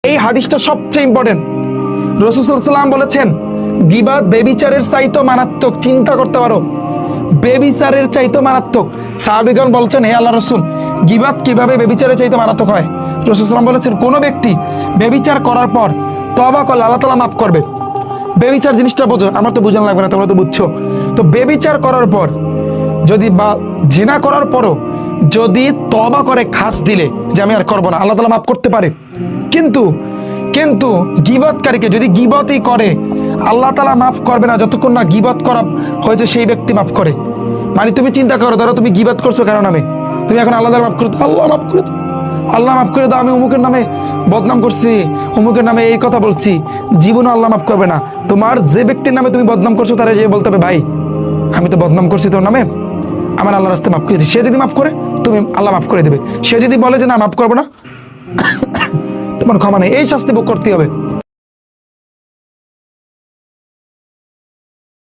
এই হাদিসটা সবচেয়ে ইম্পর্টেন্ট। রাসূল সাল্লাল্লাহু আলাইহি ওয়াসাল্লাম বলেছেন গীবত বেবিচারের চাইতে মারাত্মক। চিন্তা করতে পারো, বেবিচারের চাইতে মারাত্মক। সাহাবীগণ বলছেন হে আল্লাহর রাসূল, গীবত কিভাবে বেবিচারের চাইতে মারাত্মক হয়? রাসূল সাল্লাল্লাহু আলাইহি ওয়াসাল্লাম বলেছেন কোন ব্যক্তি বেবিচার করার পর তওবা করলে আল্লাহ তাআলা মাফ করবে। বেবিচার জিনিসটা বোঝো, আমার তো বুঝানো লাগবে না, তোমরা তো বুঝছো। তো বেবিচার করার পর যদি বা জিনা করার পরও যদি তওবা করে খাস দিলে যে আমি আর করবো না, আল্লাহ তাআলা মাফ করতে পারে। কিন্তু কিন্তু গীবতকারীকে যদি গীবতই করে আল্লাহ তাআলা মাফ করবে না যতক্ষণ না গীবত করা হয়েছে সেই ব্যক্তি মাফ করে। মানে তুমি চিন্তা করো, ধরো তুমি গীবত করছো কারো নামে, তুমি এখন আল্লাহ তাআলা মাফ করে দাও, আল্লাহ মাফ করে দাও, আল্লাহ মাফ করে দাও, আমি অমুকের নামে বদনাম করছি, অমুকের নামে এই কথা বলছি, জীবনও আল্লাহ মাফ করবে না। তোমার যে ব্যক্তির নামে তুমি বদনাম করছো তারা যে বলতে হবে ভাই আমি তো বদনাম করছি তোর নামে, আমার আল্লাহর রাস্তায় মাফ করে দিই। সে যদি মাফ করে তুমি আল্লাহ মাফ করে দেবে। সে যদি বলে যে না মাফ করবো না, তোমার ক্ষমা নেই, এই শাস্তি ভোগ করতে হবে।